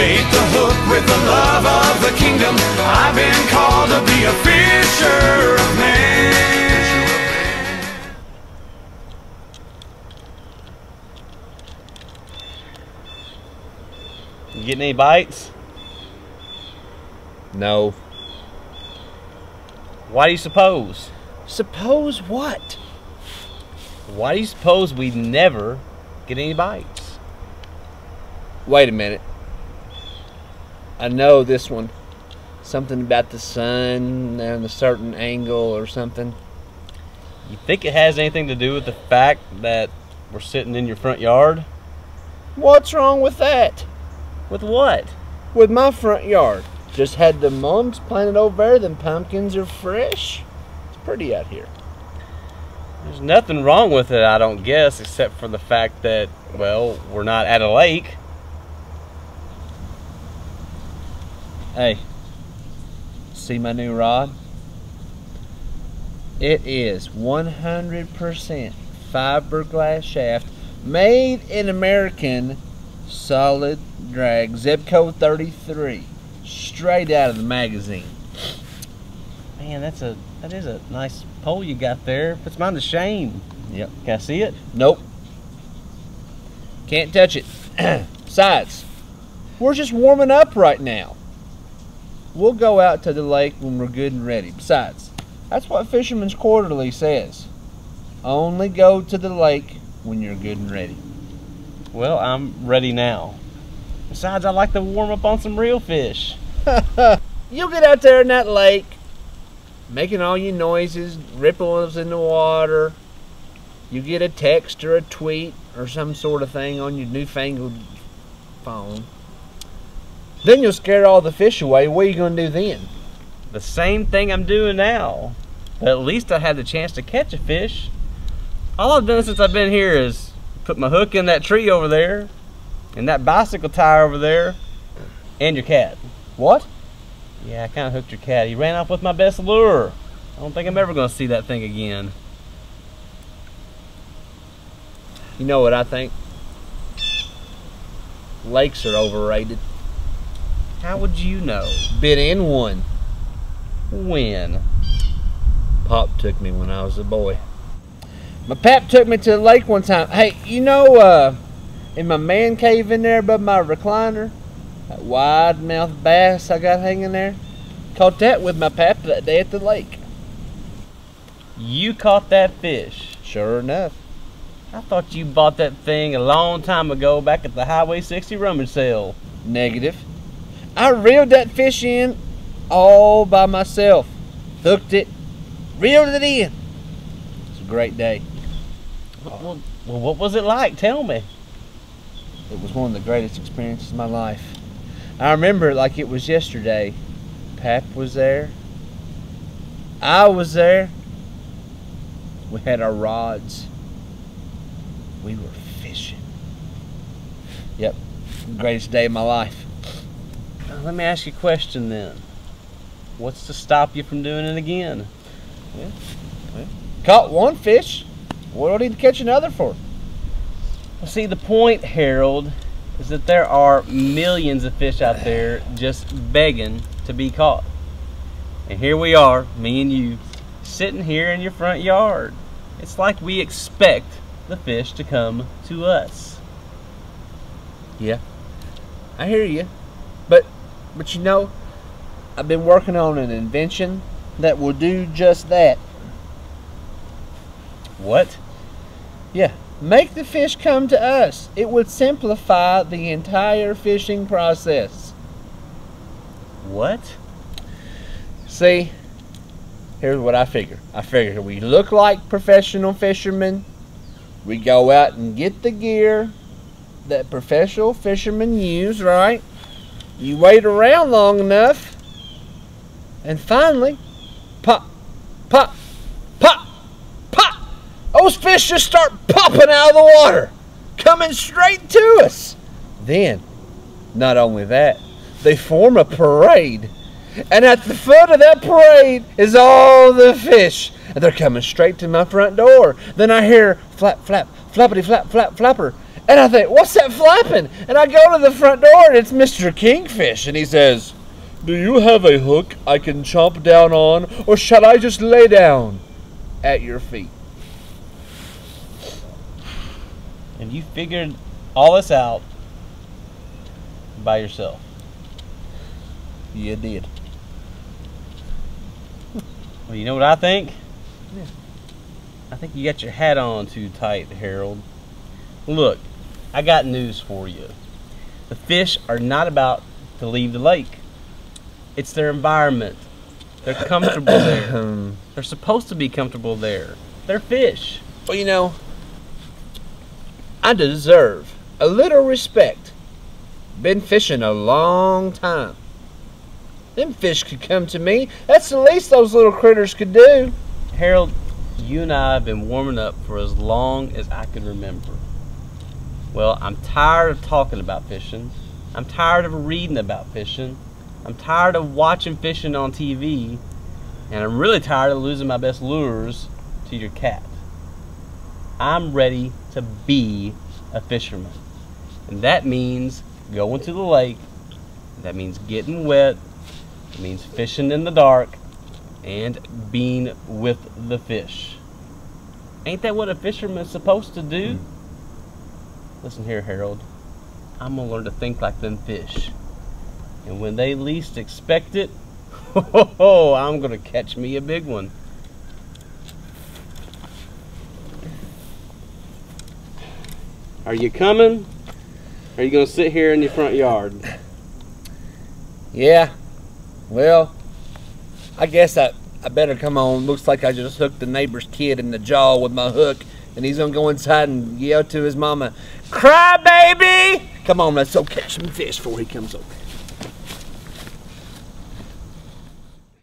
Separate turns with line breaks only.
bait the hook with the love of the kingdom. I've been called to be a fisher of men.
You getting any bites?
No.
Why do you suppose?
Suppose what?
Why do you suppose we never get any bites?
Wait a minute. I know this one. Something about the sun and a certain angle or something.
You think it has anything to do with the fact that we're sitting in your front yard?
What's wrong with that?
With what?
With my front yard. Just had the mums planted over there. Them pumpkins are fresh. It's pretty out here.
There's nothing wrong with it, I don't guess, except for the fact that, well, we're not at a lake.
Hey, see my new rod? It is 100% fiberglass shaft, made in American, solid drag, zip code 33, straight out of the magazine.
Man, that is a nice pole you got there. Puts mine to shame.
Yep.
Can I see it?
Nope. Can't touch it. Besides, we're just warming up right now. We'll go out to the lake when we're good and ready. Besides, that's what Fisherman's Quarterly says. Only go to the lake when you're good and ready.
Well, I'm ready now. Besides, I like to warm up on some real fish.
You'll get out there in that lake, making all your noises, ripples in the water. You get a text or a tweet or some sort of thing on your newfangled phone. Then you'll scare all the fish away. What are you going to do then?
The same thing I'm doing now. But at least I had the chance to catch a fish. All I've done since I've been here is put my hook in that tree over there, and that bicycle tire over there, and your cat.
What?
Yeah, I kind of hooked your cat. He ran off with my best lure. I don't think I'm ever going to see that thing again.
You know what I think? Lakes are overrated.
How would you know?
Been in one.
When?
Pop took me when I was a boy. My pap took me to the lake one time. Hey, you know, in my man cave in there above my recliner, that wide mouth bass I got hanging there, caught that with my pap that day at the lake.
You caught that fish?
Sure enough.
I thought you bought that thing a long time ago back at the Highway 60 rummage sale.
Negative. I reeled that fish in all by myself. Hooked it, reeled it in. It's a great day.
Well, what was it like? Tell me.
It was one of the greatest experiences of my life. I remember it like it was yesterday. Pap was there. I was there. We had our rods. We were fishing. Yep, greatest day of my life.
Let me ask you a question then. What's to stop you from doing it again?
Well, caught one fish. What do I need to catch another for?
Well, see, the point, Harold, is that there are millions of fish out there just begging to be caught. And here we are, me and you, sitting here in your front yard. It's like we expect the fish to come to us.
Yeah, I hear you. But you know, I've been working on an invention that will do just that.
What?
Yeah, make the fish come to us. It would simplify the entire fishing process.
What?
See, here's what I figure. I figure we look like professional fishermen. We go out and get the gear that professional fishermen use, right? You wait around long enough, and finally, pop, pop, pop, pop. Those fish just start popping out of the water, coming straight to us. Then, not only that, they form a parade. And at the foot of that parade is all the fish. And they're coming straight to my front door. Then I hear flap, flap, flappity flap, flap, flapper. And I think, what's that flapping? And I go to the front door and it's Mr. Kingfish. And he says, do you have a hook I can chomp down on, or shall I just lay down at your feet?
And you figured all this out by yourself.
You did.
Well, you know what I think?
Yeah.
I think you got your hat on too tight, Harold. Look, I got news for you. The fish are not about to leave the lake. It's their environment. They're comfortable there. They're supposed to be comfortable there. They're fish.
Well, you know, I deserve a little respect. Been fishing a long time. Them fish could come to me. That's the least those little critters could do.
Harold, you and I have been warming up for as long as I can remember. Well, I'm tired of talking about fishing. I'm tired of reading about fishing. I'm tired of watching fishing on TV. And I'm really tired of losing my best lures to your cat. I'm ready to be a fisherman. And that means going to the lake. That means getting wet. It means fishing in the dark. And being with the fish. Ain't that what a fisherman's supposed to do? Listen here, Harold. I'm gonna learn to think like them fish. And when they least expect it, I'm gonna catch me a big one. Are you coming? Or are you gonna sit here in your front yard?
Yeah. Well, I guess I better come on. Looks like I just hooked the neighbor's kid in the jaw with my hook. And he's gonna go inside and yell to his mama, "Cry, baby!" Come on, let's go catch some fish before he comes over.